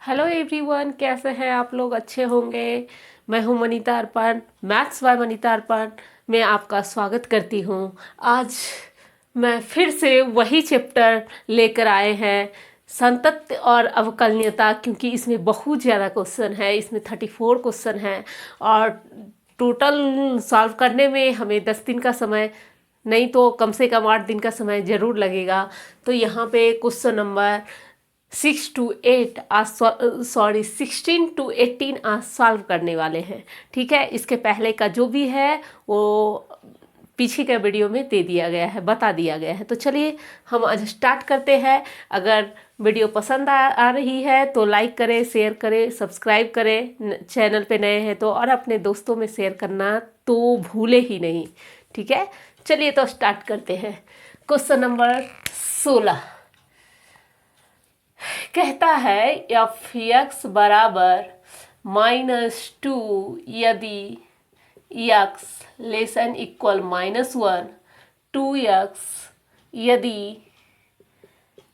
Hello everyone, कैसे हैं आप लोग? अच्छे होंगे। मैं हूं मनीता अर्पण, मैथ्स बाय मनीता अर्पण में आपका स्वागत करती हूं। आज मैं फिर से वही चैप्टर लेकर आए हैं, संतत्य और अवकलनीयता, क्योंकि इसमें बहुत ज़्यादा क्वेश्चन है। इसमें 34 क्वेश्चन है और टोटल सॉल्व करने में हमें 10 दिन का समय, नहीं तो कम से कम 8 दिन का समय ज़रूर लगेगा। तो यहाँ पे क्वेश्चन नंबर 6 to 8 आज सॉरी 16 to 18 आज सॉल्व करने वाले हैं। ठीक है, इसके पहले का जो भी है वो पीछे के वीडियो में दे दिया गया है, बता दिया गया है। तो चलिए हम आज स्टार्ट करते हैं। अगर वीडियो पसंद आ रही है तो लाइक करें, शेयर करें, सब्सक्राइब करें, चैनल पे नए हैं तो, और अपने दोस्तों में शेयर करना तो भूले ही नहीं। ठीक है, चलिए तो स्टार्ट करते हैं। क्वेश्चन नंबर 16 कहता है एफ एक्स बराबर -2 यदि एक्स लेसन इक्वल -1, 2x यदि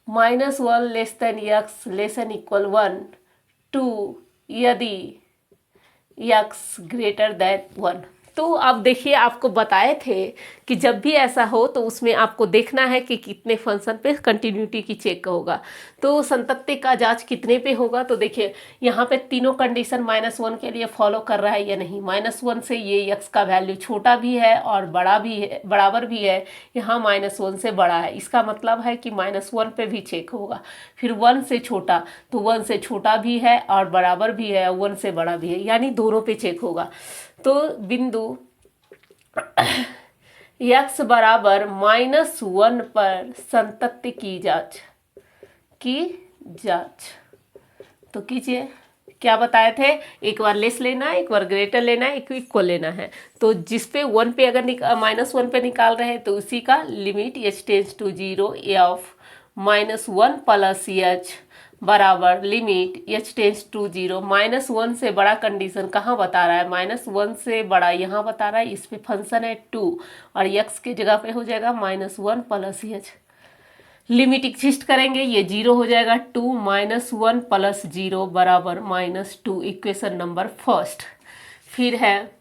-1 less than x lesson equal 1, 2 यदि x ग्रेटर देन 1। तो आप देखिए, आपको बताए थे कि जब भी ऐसा हो तो उसमें आपको देखना है कि कितने फंक्शन पे कंटिन्यूटी की चेक होगा। तो संतत्य का जांच कितने पे होगा? तो देखिए यहाँ पे तीनों कंडीशन -1 के लिए फॉलो कर रहा है या नहीं। -1 से ये x का वैल्यू छोटा भी है और बड़ा भी है, बराबर भी है। यहाँ -1 से बड़ा है, इसका मतलब है कि -1 पे भी चेक होगा। फिर 1 से छोटा, तो 1 से छोटा भी है और बराबर भी है, 1 से बड़ा भी है, यानी दोनों पे चेक होगा। तो बिंदु x बराबर -1 पर संतत्य की जांच तो कीजिए। क्या बताए थे? एक बार लेस लेना है, एक बार ग्रेटर लेना है, एक इक्वल लेना है। तो जिस पे 1 पे अगर -1 पे निकाल रहे हैं तो उसी का limit h tends to 0 of -1 plus h बराबर लिमिट h टेंस टू 0। -1 से बड़ा कंडीशन कहाँ बता रहा है? -1 से बड़ा यहाँ बता रहा है। इस पे फंक्शन है 2 और x के जगह पे हो जाएगा -1 प्लस h। लिमिट एग्जिस्ट करेंगे, ये 0 हो जाएगा। 2 -1 प्लस 0 बराबर -2, इक्वेशन नंबर फर्स्ट। फिर है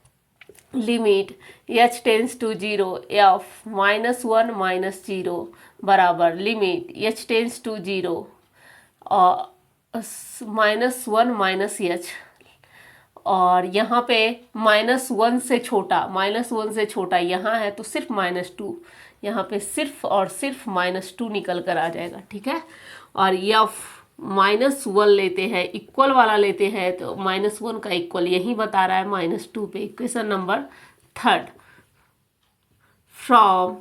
limit h tends to 0 of -1 - 0 बराबर लिमिट h टेंस टू 0 और -1 - h। और यहाँ पे -1 से छोटा, -1 से छोटा यहाँ है तो सिर्फ -2, यहाँ पे सिर्फ और सिर्फ -2 निकल कर आ जाएगा। ठीक है, और यफ -1 लेते हैं, इक्वल वाला लेते हैं तो -1 का इक्वल यही बता रहा है -2 पे। Equation number third, from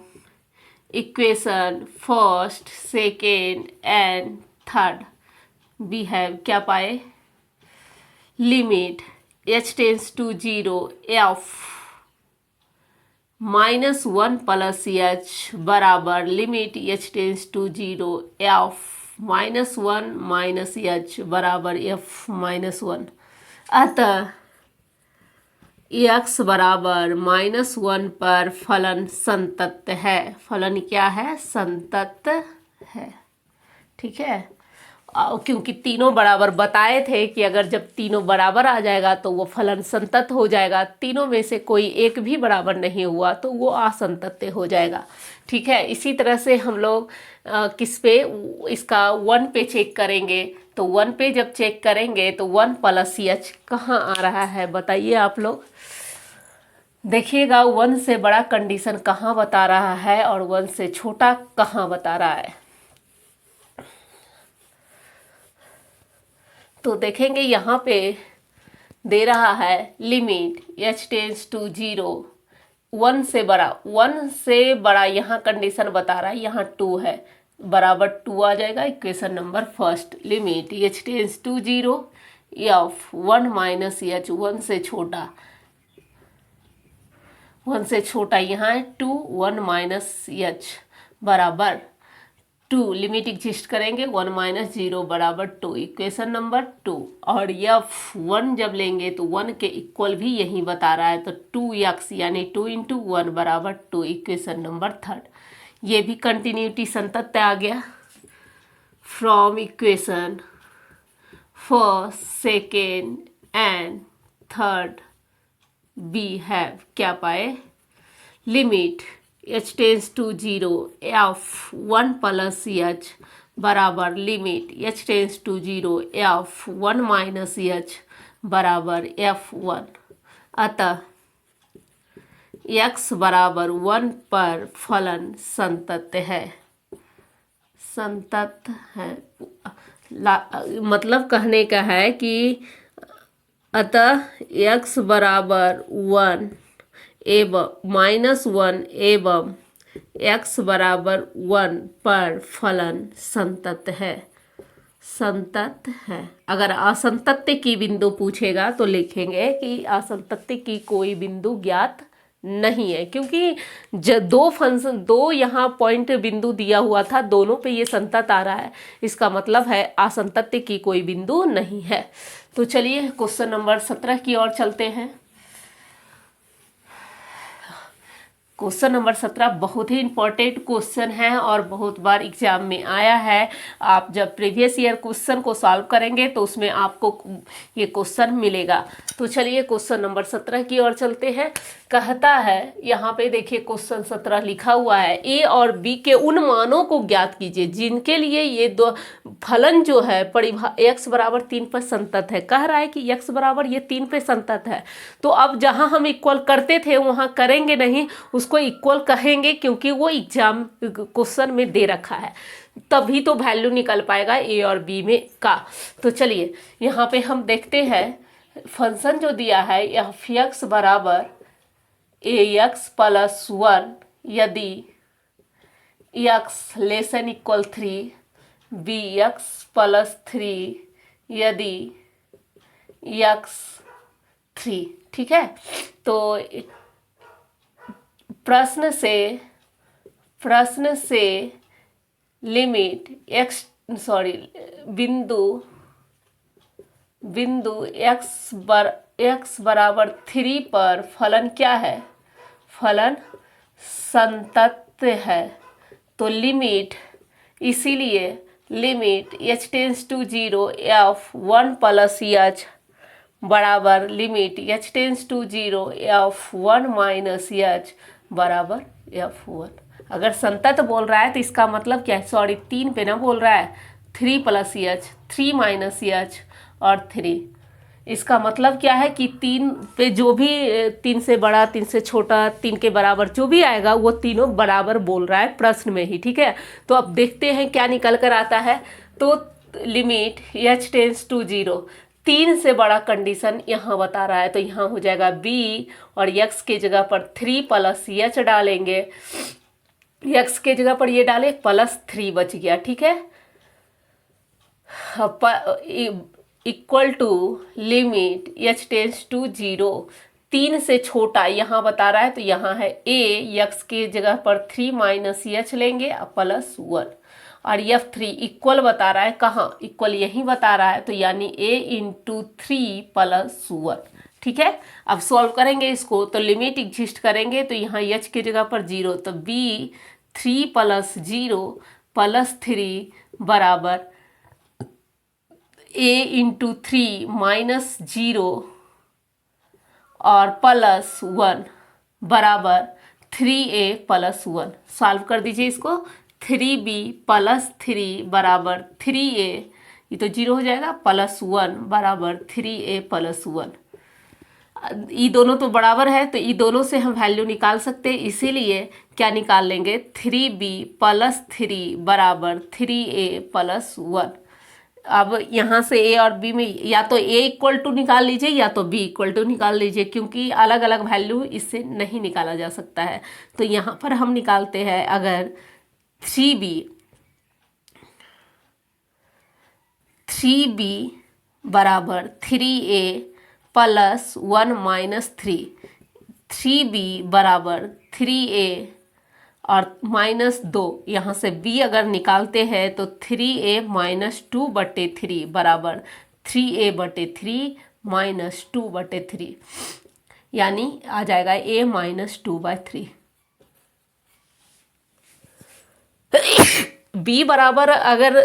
equation first, second and third we have क्या पाए? Limit h tends to 0 f -1 plus h बराबर limit h tends to 0 f -1 - h बराबर f -1। अतः x बराबर -1 पर फलन संतत्य है। फलन क्या है? संतत्य है। ठीक है, क्योंकि तीनों बराबर बताए थे कि अगर जब तीनों बराबर आ जाएगा तो वो फलन संतत्य हो जाएगा। तीनों में से कोई एक भी बराबर नहीं हुआ तो वो असंतत्य हो जाएगा। ठीक है, इसी तरह से हम लोग किस पे इसका 1 पे चेक करेंगे। तो 1 पे जब चेक करेंगे तो 1 प्लस h कहाँ आ रहा है बताइए आप लोग। देखिएगा 1 से बड़ा कंडीशन कहाँ बता रहा है और 1 से छोटा कहाँ बता रहा है। तो देखेंगे यहाँ पे दे रहा है लिमिट h टेंस टू 0, 1 से बड़ा, 1 से बड़ा यहाँ कंडीशन बता रहा है, यहाँ 2 है, बराबर 2 आ जाएगा। Equation number first, limit h tends to 0 of 1 - h, 1 से छोटा, 1 से छोटा यहाँ है 2, 1 - h बराबर 2। लिमिट एग्जिस्ट करेंगे, 1 - 0 बराबर 2, इक्वेशन नंबर 2। और यफ 1 जब लेंगे तो 1 के इक्वल भी यही बता रहा है, तो 2x यानी 2 × 1 बराबर 2, इक्वेशन नंबर थर्ड। ये भी कंटिन्यूटी संतत्य आ गया। From equation first, second and third we have क्या पाए, limit h tends to 0 f1 plus h बराबर limit h tends to 0 f1 minus h बराबर f1। अतः x बराबर 1 पर फलन संतत है, संतत है। मतलब कहने का है कि अतः x बराबर 1 एवं -1 एवं x बराबर 1 पर फलन संतत है, संतत है। अगर असंतत्य की बिंदु पूछेगा तो लिखेंगे कि असंतत्य की कोई बिंदु ज्ञात नहीं है, क्योंकि दो यहाँ पॉइंट बिंदु दिया हुआ था, दोनों पे ये संतत आ रहा है, इसका मतलब है असंतत्य की कोई बिंदु नहीं है। तो चलिए क्वेश्चन नंबर 17 की ओर चलते हैं। क्वेश्चन नंबर 17 बहुत ही इंपॉर्टेंट क्वेश्चन है और बहुत बार एग्जाम में आया है। आप जब प्रीवियस ईयर क्वेश्चन को सॉल्व करेंगे तो उसमें आपको ये क्वेश्चन मिलेगा। तो चलिए क्वेश्चन नंबर 17 की ओर चलते हैं। कहता है यहाँ पे देखिए क्वेश्चन 17 लिखा हुआ है, ए और बी के उन मानों को ज्ञात कीजिए जिनके लिए ये दो फलन जो है x बराबर 3 पर संतत है। कह रहा है कि x बराबर ये 3 पे संतत है। तो अब जहाँ हम इक्वल करते थे वहाँ करेंगे नहीं, उसको इक्वल कहेंगे, क्योंकि वो एग्जाम क्वेश्चन में दे रखा है, तभी तो वैल्यू निकल पाएगा ए और बी में का। तो चलिए यहाँ पे हम देखते हैं फंक्शन जो दिया है f(x) बराबर ax प्लस 1 यदि x lesson equal 3, bx plus 3 यदि x 3। ठीक है, तो प्रश्न से लिमिट बिंदु x बराबर 3 पर फलन क्या है, फलन संतत है। तो लिमिट, इसीलिए limit h tends to 0 f1 plus h बराबर limit h tends to 0 f1 minus h बराबर f1। अगर संतत बोल रहा है तो इसका मतलब क्या है, सॉरी 3 पे ना बोल रहा है, 3 प्लस h, 3 माइनस h और 3। इसका मतलब क्या है कि 3 पे जो भी 3 से बड़ा, 3 से छोटा, 3 के बराबर जो भी आएगा वो तीनों बराबर बोल रहा है प्रश्न में ही। ठीक है, तो अब देखते हैं क्या निकल कर आता है। तो लिमिट h टेंस टू 0, 3 से बड़ा कंडीशन यहाँ बता रहा है, तो यहाँ हो जाएगा b और x के जगह पर 3 प्लस h डालेंगे, x के जगह पर ये डाले प्लस 3 बच गया। ठीक है, equal to limit h tends to 0, 3 से छोटा यहाँ बता रहा है, तो यहाँ है a, x के जगह पर 3 माइनस h लेंगे प्लस 1 और f3 इक्वल बता रहा है, कहाँ इक्वल यहीं बता रहा है, तो यानी a इंटू 3 प्लस 1। ठीक है, अब सॉल्व करेंगे इसको, तो लिमिट एग्जिस्ट करेंगे, तो यहाँ h के जगह पर 0, तो b 3 प्लस 0 प्लस 3 बराबर a इंटू 3 माइनस 0 और प्लस 1 बराबर 3a प्लस 1। सॉल्व कर दीजिए इसको, 3b प्लस 3 बराबर 3a, ये तो 0 हो जाएगा, प्लस 1 बराबर 3a प्लस 1। ये दोनों तो बराबर है, तो ये दोनों से हम वैल्यू निकाल सकते हैं, इसीलिए क्या निकाल लेंगे, 3b प्लस 3 बराबर 3a प्लस 1। अब यहाँ से a और b में या तो a इक्वल टू निकाल लीजिए या तो b इक्वल टू निकाल लीजिए, क्योंकि अलग अलग वैल्यू इससे नहीं निकाला जा सकता है। तो यहाँ पर हम निकालते हैं, अगर 3b बराबर 3a प्लस 1 माइनस 3b बराबर 3a और माइनस 2, यहाँ से b अगर निकालते हैं तो 3a माइनस 2/3 बराबर 3a बटे 3 माइनस 2/3, यानी आ जाएगा a माइनस 2/3। b बराबर, अगर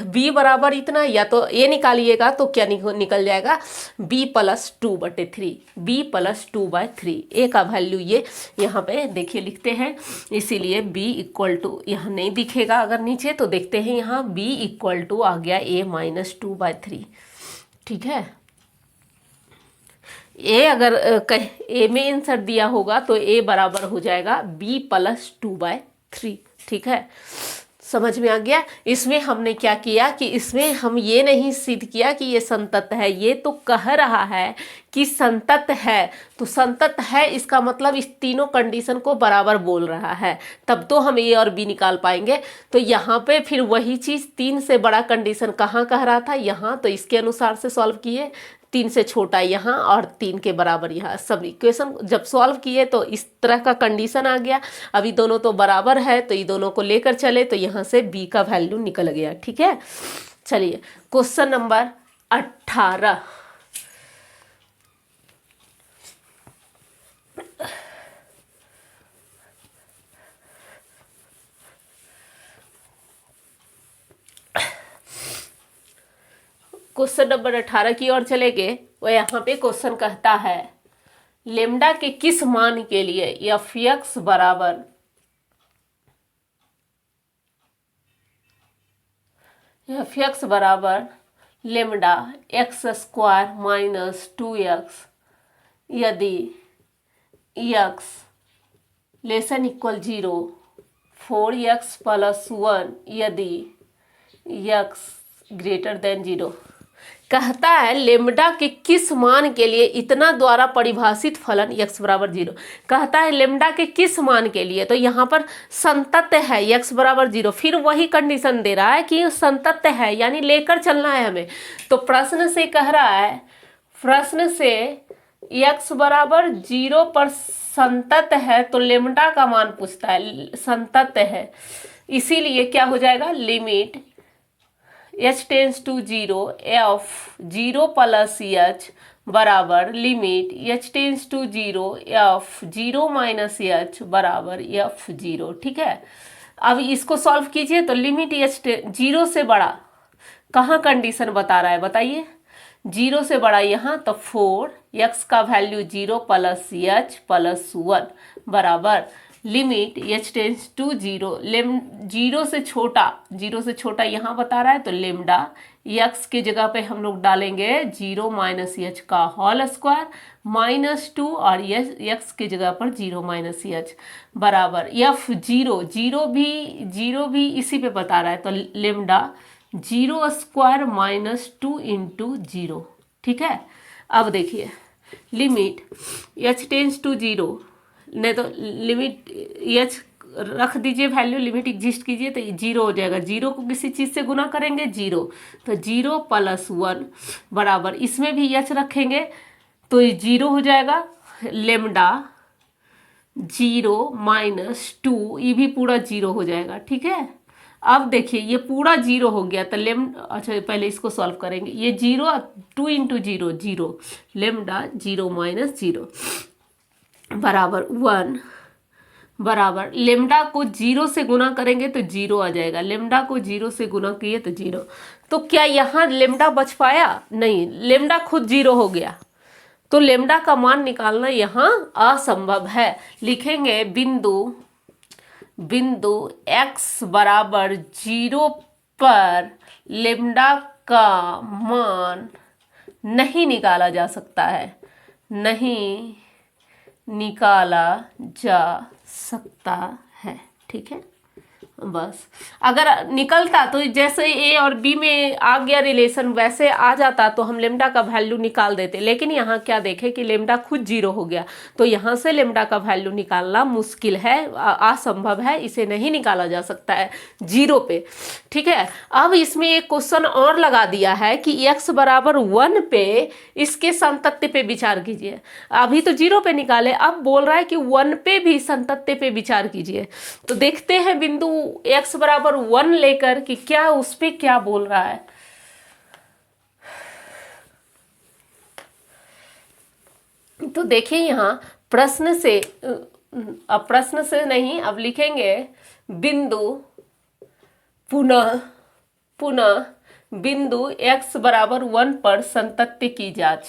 b बराबर इतना, या तो a निकालिएगा तो क्या निकल जाएगा, b plus 2/3, b plus 2/3। a का वैल्यू ये यहाँ पे देखिए लिखते हैं, इसीलिए b इक्वल टू, यहाँ नहीं दिखेगा अगर नीचे तो देखते हैं, यहाँ b इक्वल टू आ गया a माइनस 2/3। ठीक है, ए अगर ए में इंसर्ट दिया होगा तो ए बराबर हो जाएगा b प्लस 2/3। ठीक है, समझ में आ गया। इसमें हमने क्या किया कि इसमें हम ये नहीं सिद्ध किया कि ये संतत है, ये तो कह रहा है कि संतत है, तो संतत है इसका मतलब इस तीनों कंडीशन को बराबर बोल रहा है, तब तो हम ए और बी निकाल पाएंगे। तो यहाँ पे फिर वही चीज़, 3 से बड़ा कंडीशन कहाँ कह रहा था, यहाँ, तो इसके अनुसार से सॉल्व किए, 3 से छोटा यहाँ और 3 के बराबर यहाँ। सब इक्वेशन जब सॉल्व किए तो इस तरह का कंडीशन आ गया। अभी दोनों तो बराबर है तो ये दोनों को लेकर चले तो यहाँ से b का वैल्यू निकल गया। ठीक है, चलिए क्वेश्चन नंबर 18। क्वेश्चन नंबर 18 की ओर चले गए। वो यहाँ पे क्वेश्चन कहता है लेमडा के किस मान के लिए एफ एक्स बराबर lambda x square minus 2x यदि x lesson equal 0, 4x plus 1 यदि x ग्रेटर देन 0। कहता है लेमडा के किस मान के लिए इतना द्वारा परिभाषित फलन x बराबर 0। कहता है लेमडा के किस मान के लिए, तो यहाँ पर संतत है x बराबर 0, फिर वही कंडीशन दे रहा है कि संतत है, यानी लेकर चलना है हमें। तो प्रश्न से कह रहा है, प्रश्न से x बराबर 0 पर संतत है, तो लेमडा का मान पूछता है, संतत है, इसीलिए क्या हो जाएगा, limit h tends to 0 f 0 plus h बराबर limit h tends to 0 f 0 minus h बराबर f 0। ठीक है, अब इसको सॉल्व कीजिए तो लिमिट h 0 से बड़ा, कहाँ कंडीशन बता रहा है बताइए, 0 से बड़ा यहाँ, तो 4x का वैल्यू 0 प्लस h प्लस 1 बराबर लिमिट h टेंस टू 0, 0 से छोटा, 0 से छोटा यहाँ बता रहा है, तो लेमडा x के जगह पे हम लोग डालेंगे 0 माइनस h का होल स्क्वायर माइनस 2 और x के जगह पर 0 माइनस h बराबर f 0, 0 भी इसी पे बता रहा है, तो लेमडा 0 स्क्वायर माइनस 2 इंटू 0। ठीक है, अब देखिए लिमिट h टेंस टू 0, नहीं तो लिमिट h रख दीजिए वैल्यू, लिमिट एग्जिस्ट कीजिए तो 0 हो जाएगा, 0 को किसी चीज़ से गुना करेंगे 0, तो 0 प्लस 1 बराबर, इसमें भी h रखेंगे तो ये 0 हो जाएगा, लेमडा 0 माइनस 2, ये भी पूरा 0 हो जाएगा। ठीक है, अब देखिए ये पूरा 0 हो गया, तो अच्छा पहले इसको सॉल्व करेंगे, ये 0 2 इंटू 0 0, लेमडा 0 माइनस 0 बराबर 1 बराबर लेमडा को 0 से गुना करेंगे तो 0 आ जाएगा, लेमडा को 0 से गुना किए तो 0। तो क्या यहाँ लेमडा बच पाया, नहीं, लेमडा खुद 0 हो गया, तो लेमडा का मान निकालना यहाँ असंभव है। लिखेंगे बिंदु x बराबर 0 पर लेमडा का मान नहीं निकाला जा सकता है, नहीं निकाला जा सकता है। ठीक है, बस अगर निकलता तो जैसे ए और बी में आ गया रिलेशन, वैसे आ जाता तो हम लेमडा का वैल्यू निकाल देते, लेकिन यहाँ क्या देखें कि लेमडा खुद 0 हो गया, तो यहाँ से लेमडा का वैल्यू निकालना मुश्किल है, असंभव है, इसे नहीं निकाला जा सकता है 0 पे। ठीक है, अब इसमें एक क्वेश्चन और लगा दिया है कि x बराबर 1 पे इसके संतत्य पे विचार कीजिए। अभी तो 0 पे निकाले, अब बोल रहा है कि 1 पे भी संतत्य पे विचार कीजिए। तो देखते हैं बिंदु x बराबर 1 लेकर कि क्या उस पे क्या बोल रहा है। तो देखिए यहाँ प्रश्न से, अब प्रश्न से नहीं, अब लिखेंगे बिंदु पुनः पुनः बिंदु x बराबर 1 पर संतत्य की जांच।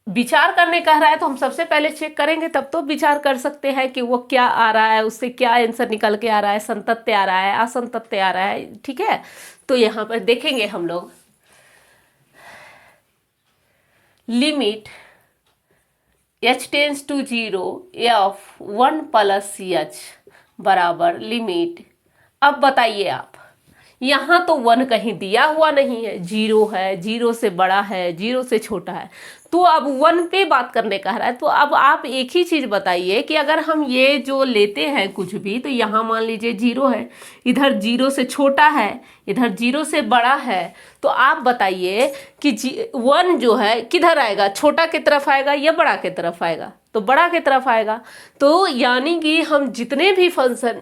विचार करने कह रहा है तो हम सबसे पहले चेक करेंगे, तब तो विचार कर सकते हैं कि वो क्या आ रहा है, उससे क्या आंसर निकल के आ रहा है, संतत्य आ रहा है, असंतत्य आ रहा है। ठीक है, तो यहाँ पर देखेंगे हम लोग limit h tends to 0 f 1 plus h बराबर लिमिट। अब बताइए आप, यहाँ तो 1 कहीं दिया हुआ नहीं है, 0 है, 0 से बड़ा है, 0 से छोटा है, तो अब 1 पे बात करने कह रहा है। तो अब आप एक ही चीज बताइए कि अगर हम ये जो लेते हैं कुछ भी, तो यहाँ मान लीजिए 0 है, इधर 0 से छोटा है, इधर 0 से बड़ा है, तो आप बताइए कि 1 जो है किधर आएगा, छोटा की तरफ आएगा या बड़ा की तरफ आएगा? तो बड़ा की तरफ आएगा। तो यानी कि हम जितने भी फंक्शन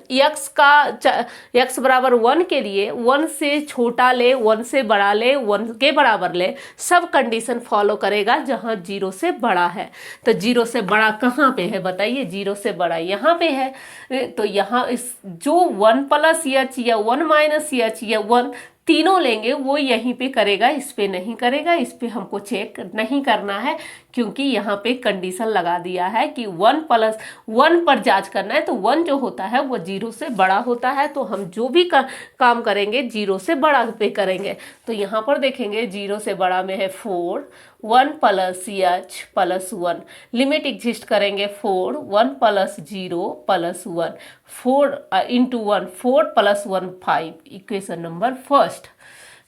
x बराबर 1 के लिए 1 से छोटा ले, 1 से बड़ा ले, 1 के बराबर ले, सब कंडीशन फॉलो करेगा जहां 0 से बड़ा है। तो 0 से बड़ा कहाँ पे है बताइए? 0 से बड़ा यहाँ पे है। तो यहाँ इस जो 1 प्लस h या 1 माइनस h या 1 तीनों लेंगे वो यहीं पे करेगा, इस पे नहीं करेगा। इस पे हमको चेक नहीं करना है, क्योंकि यहाँ पे कंडीशन लगा दिया है कि 1 प्लस 1 पर जांच करना है। तो 1 जो होता है वो 0 से बड़ा होता है, तो हम जो भी काम करेंगे 0 से बड़ा पे करेंगे। तो यहाँ पर देखेंगे 0 से बड़ा में है 4, 1 plus h plus 1, limit exist करेंगे 4, 1 plus 0 plus 1, 4 into 1 4 plus 1 5, equation number first.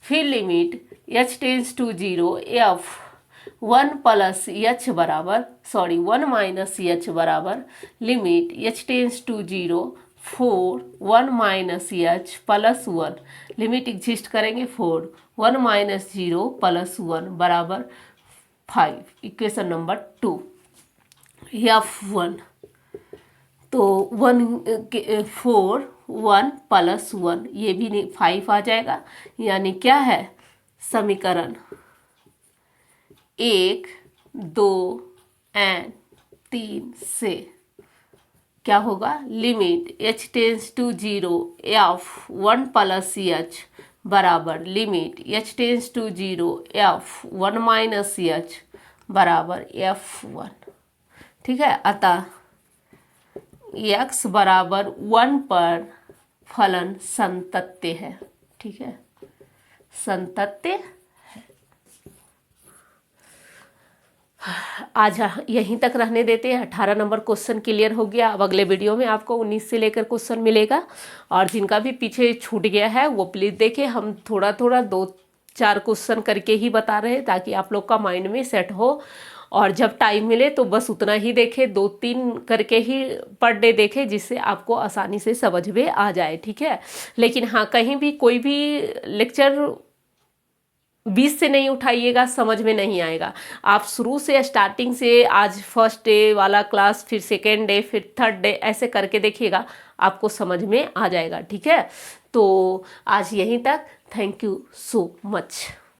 फिर limit h tends to 0 f 1 plus h बराबर 1 माइनस h बराबर limit h tends to 0 4 1 minus h plus 1, limit exist करेंगे 4 1 माइनस 0 प्लस 1 बराबर 5, equation number 2। f1 तो 4 1 plus 1, ये भी 5 आ जाएगा। यानी क्या है समीकरण 1 2 एंड 3 से क्या होगा, limit h tends to 0 f 1 plus h बराबर limit h tends to 0 f 1 minus h बराबर f1। ठीक है, अतः x बराबर 1 पर फलन संतत्य है। ठीक है, संतत्य है। आज यहीं तक रहने देते हैं। 18 नंबर क्वेश्चन क्लियर हो गया। अब अगले वीडियो में आपको 19 से लेकर क्वेश्चन मिलेगा, और जिनका भी पीछे छूट गया है वो प्लीज़ देखें। हम थोड़ा थोड़ा 2-4 क्वेश्चन करके ही बता रहे हैं, ताकि आप लोग का माइंड में सेट हो। और जब टाइम मिले तो बस उतना ही देखें, 2-3 करके ही पर डे देखें, जिससे आपको आसानी से समझ में आ जाए। ठीक है, लेकिन हाँ, कहीं भी कोई भी लेक्चर 20 से नहीं उठाइएगा, समझ में नहीं आएगा। आप शुरू से स्टार्टिंग से, आज फर्स्ट डे वाला क्लास, फिर सेकेंड डे, फिर थर्ड डे, ऐसे करके देखिएगा, आपको समझ में आ जाएगा। ठीक है, तो आज यहीं तक। Thank you so much.